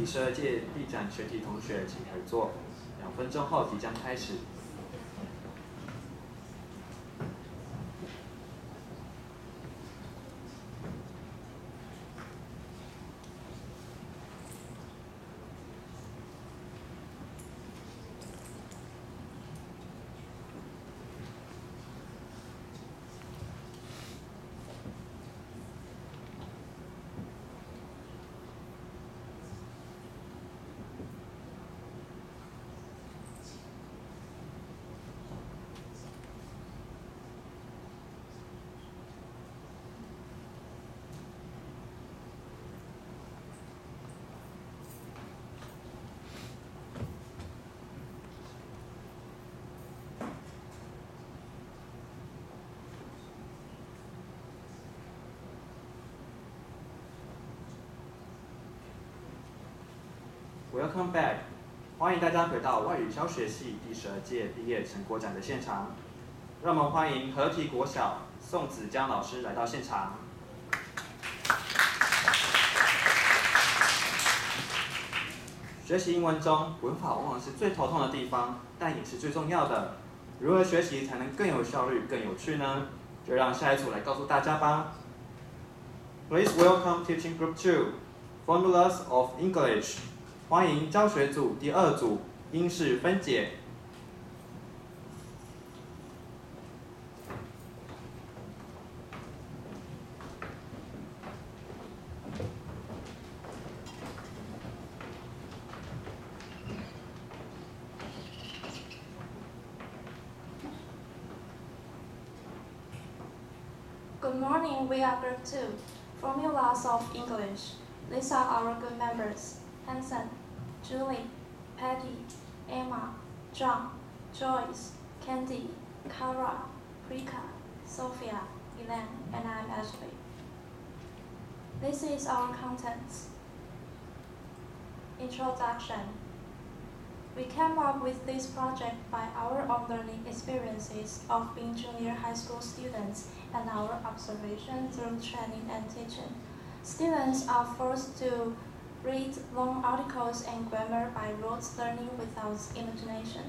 12届地展全体同学请合作，2分钟后即将开始。Welcome back， 欢迎大家回到外语教学系第12届毕业成果展的现场。让我们欢迎合体国小宋子江老师来到现场。学习英文中，文法往往是最头痛的地方，但也是最重要的。如何学习才能更有效率、更有趣呢？就让下一组来告诉大家吧。Please welcome Teaching Group 2, Formulas of English。欢迎教学组第2组英式分解。Good morning, we are Group 2, Formulas of English. These are our good members: Hanson, Julie, Patty, Emma, John, Joyce, Candy, Kara, Prika, Sophia, Elaine, and I'm Ashley. This is our contents. Introduction. We came up with this project by our own learning experiences of being junior high school students and our observation through training and teaching. Students are forced to read long articles and grammar by rote learning without imagination.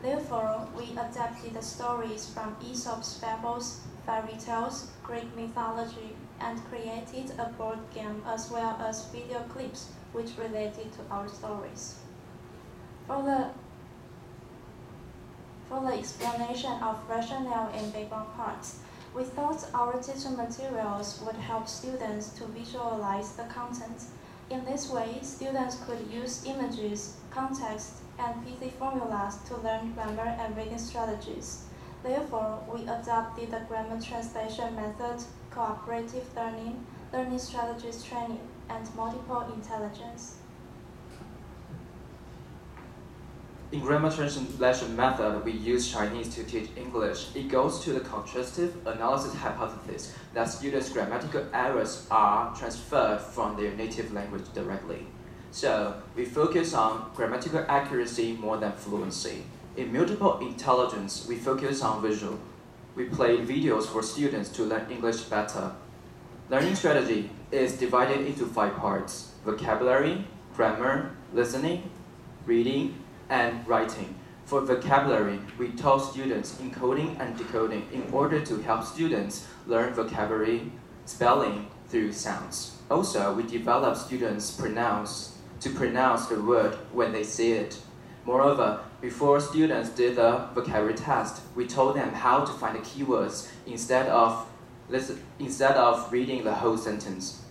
Therefore, we adapted the stories from Aesop's fables, fairy tales, Greek mythology, and created a board game as well as video clips which related to our stories. For the explanation of rationale and background parts, we thought our teaching materials would help students to visualize the content. In this way, students could use images, context, and PC formulas to learn grammar and reading strategies. Therefore, we adopted the grammar translation method, cooperative learning, learning strategies training, and multiple intelligence. In grammar translation method, we use Chinese to teach English. It goes to the contrastive analysis hypothesis that students' grammatical errors are transferred from their native language directly. So, we focus on grammatical accuracy more than fluency. In multiple intelligence, we focus on visual. We play videos for students to learn English better. Learning strategy is divided into 5 parts: vocabulary, grammar, listening, reading, and writing. For vocabulary, we taught students encoding and decoding in order to help students learn vocabulary, spelling through sounds. Also, we developed students to pronounce the word when they see it. Moreover, before students did the vocabulary test, we told them how to find the keywords instead of reading the whole sentence.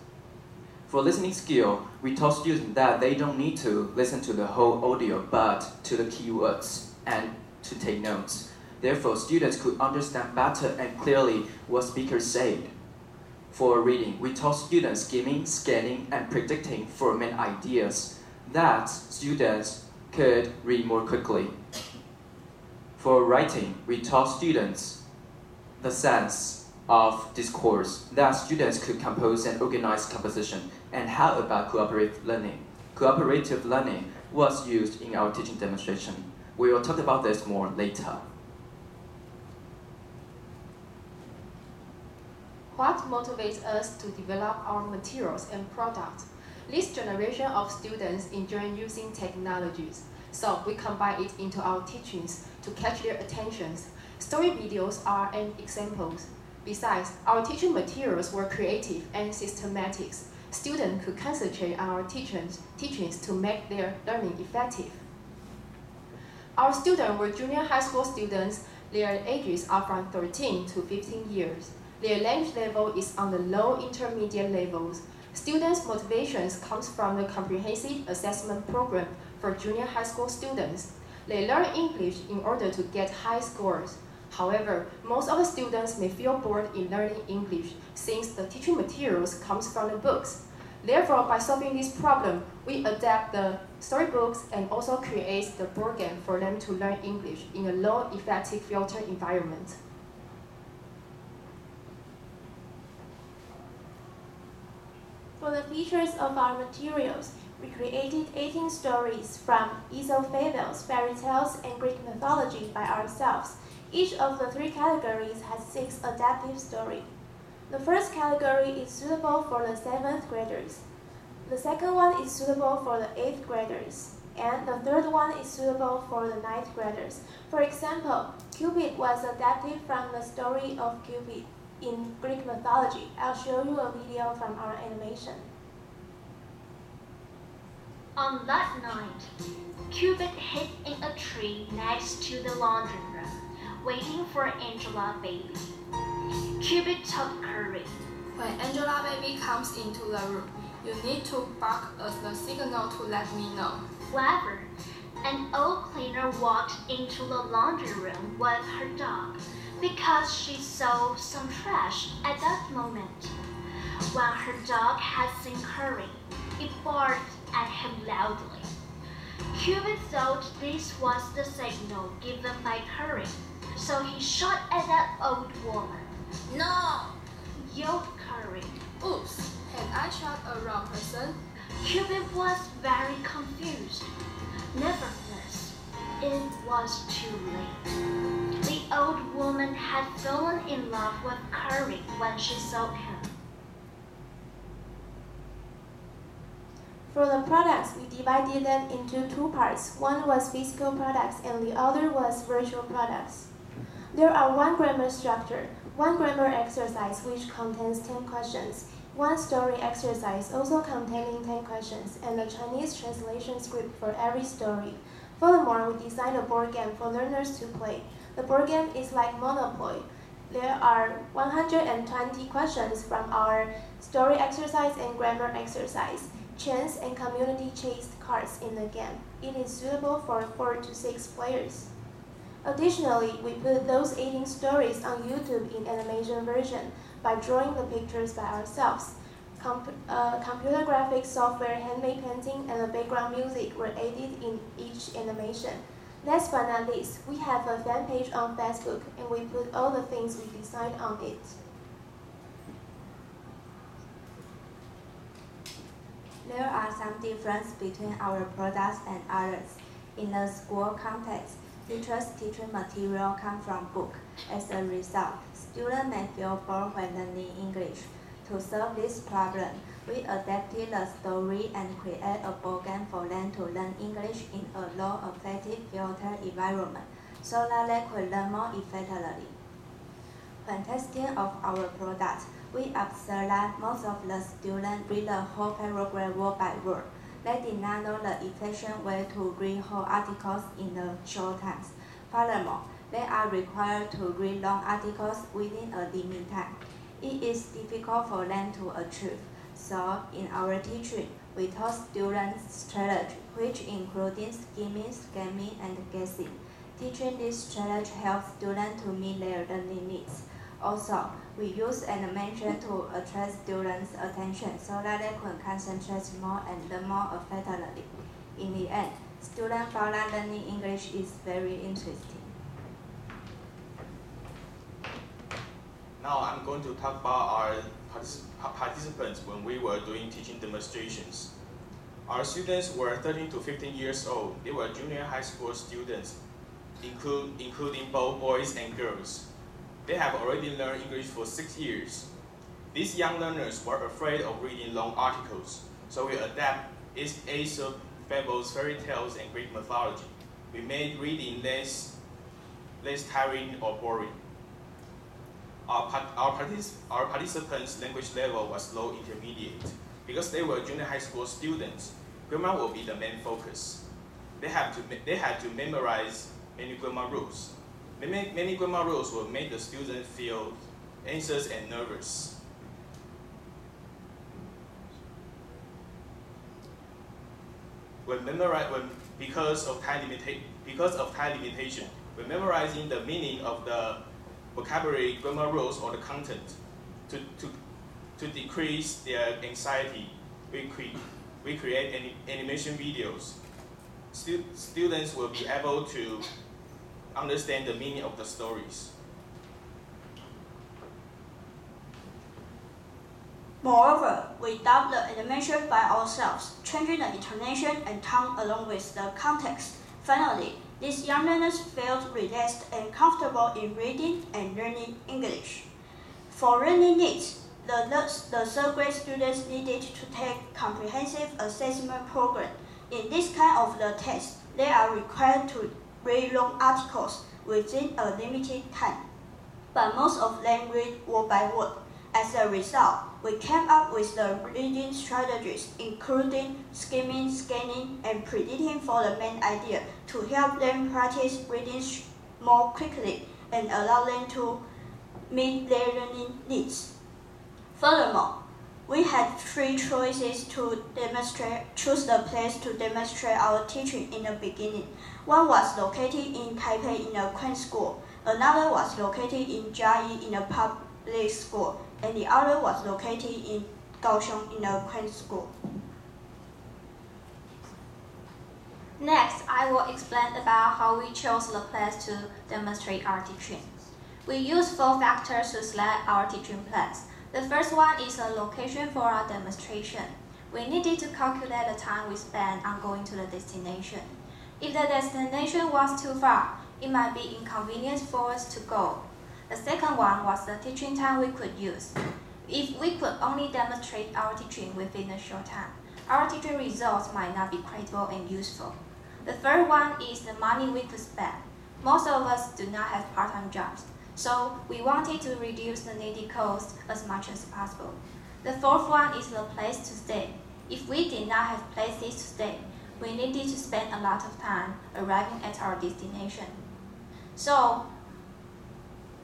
For listening skill, we taught students that they don't need to listen to the whole audio, but to the keywords and to take notes. Therefore, students could understand better and clearly what speakers said. For reading, we taught students skimming, scanning, and predicting for main ideas that students could read more quickly. For writing, we taught students the sense of discourse that students could compose and organize composition. And how about cooperative learning? Cooperative learning was used in our teaching demonstration. We will talk about this more later. What motivates us to develop our materials and products? This generation of students enjoy using technologies, so we combine it into our teachings to catch their attentions. Story videos are an example. Besides, our teaching materials were creative and systematic. Students could concentrate on our teachings to make their learning effective. Our students were junior high school students. Their ages are from 13 to 15 years. Their language level is on the low intermediate levels. Students' motivations comes from the comprehensive assessment program for junior high school students. They learn English in order to get high scores. However, most of the students may feel bored in learning English since the teaching materials comes from the books. Therefore, by solving this problem, we adapt the storybooks and also create the board game for them to learn English in a low-effective filter environment. For the features of our materials, we created 18 stories from Aesop fables, fairy tales, and Greek mythology by ourselves. Each of the 3 categories has 6 adaptive stories. The first category is suitable for the 7th graders. The second one is suitable for the 8th graders. And the third one is suitable for the 9th graders. For example, Cupid was adapted from the story of Cupid in Greek mythology. I'll show you a video from our animation. On that night, Cupid hid in a tree next to the laundry room, waiting for Angela baby. Cupid told Curry, "When Angela baby comes into the room, you need to bark as the signal to let me know." Clever. An old cleaner walked into the laundry room with her dog because she saw some trash at that moment. When her dog had seen Curry, it barked at him loudly. Cupid thought this was the signal given by Curry, so he shot at that old woman. "No!" yelled Curry. "Oops, had I shot a wrong person?" Cupid was very confused. Nevertheless, it was too late. The old woman had fallen in love with Curry when she saw him. For the products, we divided them into 2 parts. One was physical products and the other was virtual products. There are 1 grammar structure, 1 grammar exercise which contains 10 questions, 1 story exercise also containing 10 questions, and a Chinese translation script for every story. Furthermore, we designed a board game for learners to play. The board game is like Monopoly. There are 120 questions from our story exercise and grammar exercise, chance and community chased cards in the game. It is suitable for 4 to 6 players. Additionally, we put those 18 stories on YouTube in animation version by drawing the pictures by ourselves. Computer graphics software, handmade painting, and the background music were added in each animation. Last but not least, we have a fan page on Facebook, and we put all the things we designed on it. There are some differences between our products and others. In the school context, teachers' teaching material come from books. As a result, students may feel bored when learning English. To solve this problem, we adapted the story and created a board game for them to learn English in a low-affected filter environment, so that they could learn more effectively. When testing of our products, we observed that most of the students read the whole paragraph word by word. They did not know the efficient way to read whole articles in a short time. Furthermore, they are required to read long articles within a limited time. It is difficult for them to achieve. So, in our teaching, we taught students strategy, which included skimming, scamming, and guessing. Teaching this strategy helps students to meet their learning needs. Also, we use animation to attract students' attention so that they can concentrate more and learn more effectively. In the end, students found that learning English is very interesting. Now I'm going to talk about our participants when we were doing teaching demonstrations. Our students were 13 to 15 years old. They were junior high school students, including both boys and girls. They have already learned English for 6 years. These young learners were afraid of reading long articles. so we adapt Aesop fables, fairy tales, and Greek mythology. We made reading less tiring or boring. Our participants' language level was low intermediate. Because they were junior high school students, grammar will be the main focus. They had to memorize many grammar rules. Many grammar rules will make the student feel anxious and nervous. Because of time limitation, when memorizing the meaning of the vocabulary, grammar rules, or the content, to decrease their anxiety, we create animation videos. Students will be able to understand the meaning of the stories. Moreover, we dub the animation by ourselves, changing the intonation and tone along with the context. Finally, these young learners felt relaxed and comfortable in reading and learning English. For learning needs, the third grade students needed to take comprehensive assessment program. In this kind of the test, they are required to read long articles within a limited time, but most of them read word by word. As a result, we came up with the reading strategies, including skimming, scanning, and predicting for the main idea to help them practice reading more quickly and allow them to meet their learning needs. Furthermore, we had 3 choices to choose the place to demonstrate our teaching in the beginning. One was located in Taipei in a Queen school, another was located in Jiayi in a public school, and the other was located in Kaohsiung in a Queen school. Next, I will explain about how we chose the place to demonstrate our teaching. We used 4 factors to select our teaching place. The first one is the location for our demonstration. We needed to calculate the time we spent on going to the destination. If the destination was too far, it might be inconvenient for us to go. The second one was the teaching time we could use. If we could only demonstrate our teaching within a short time, our teaching results might not be credible and useful. The third one is the money we could spend. Most of us do not have part-time jobs, so we wanted to reduce the needed cost as much as possible. The fourth one is the place to stay. If we did not have places to stay, we needed to spend a lot of time arriving at our destination. So,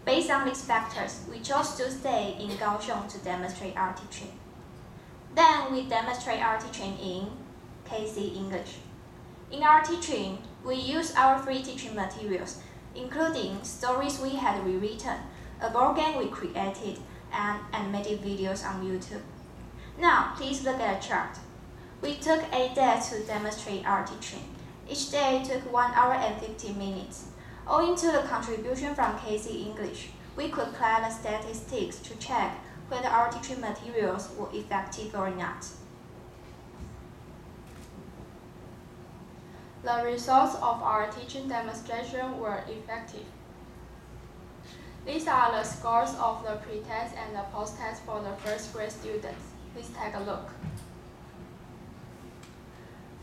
based on these factors, we chose to stay in Kaohsiung to demonstrate our teaching. Then we demonstrate our teaching in KC English. In our teaching, we use our free teaching materials, including stories we had rewritten, a board game we created, and animated videos on YouTube. Now, please look at the chart. We took 8 days to demonstrate our teaching. Each day took 1 hour and 50 minutes. Owing to the contribution from KC English, we could collect the statistics to check whether our teaching materials were effective or not. The results of our teaching demonstration were effective. These are the scores of the pre-test and the post-test for the first grade students. Please take a look.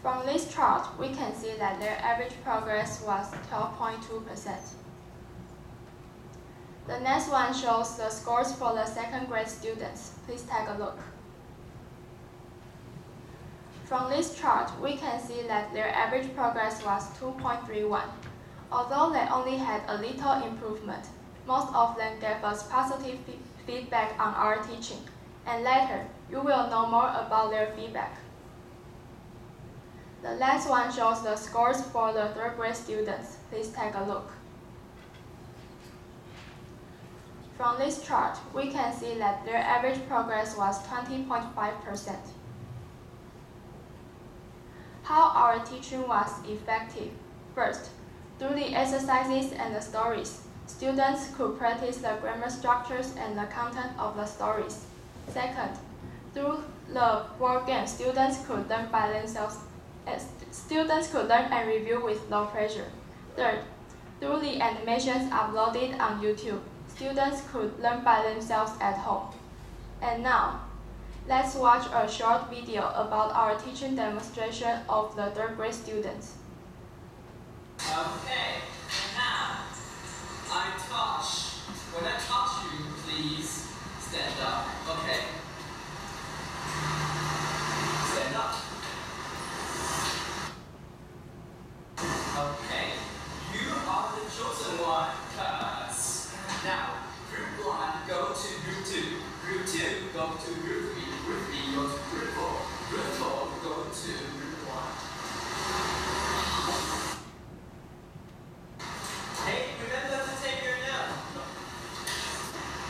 From this chart, we can see that their average progress was 12.2%. The next one shows the scores for the second grade students. Please take a look. From this chart, we can see that their average progress was 2.31. Although they only had a little improvement, most of them gave us positive feedback on our teaching, and later, you will know more about their feedback. The last one shows the scores for the third grade students. Please take a look. From this chart, we can see that their average progress was 20.5%. How our teaching was effective? First, through the exercises and the stories, students could practice the grammar structures and the content of the stories. Second, through the board game, students could learn by themselves. Students could learn and review with no pressure. Third, through the animations uploaded on YouTube, students could learn by themselves at home. And now, Let's watch a short video about our teaching demonstration of the 3rd grade students. Okay, now, I'm Tosh. When I touch you, please stand up, okay? Stand up. Okay, you are the chosen one, cuz. Now, group 1, go to group 2. Group 2, go to group 3. Group 3, go to group 4. Group 4, go to group 1. Hey, remember to take your note.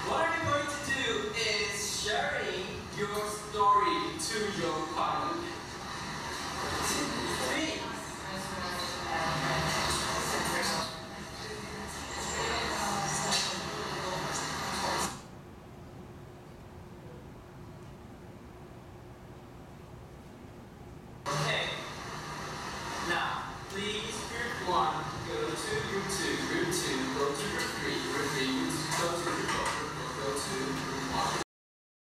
What are you going to do is sharing your story to your partner.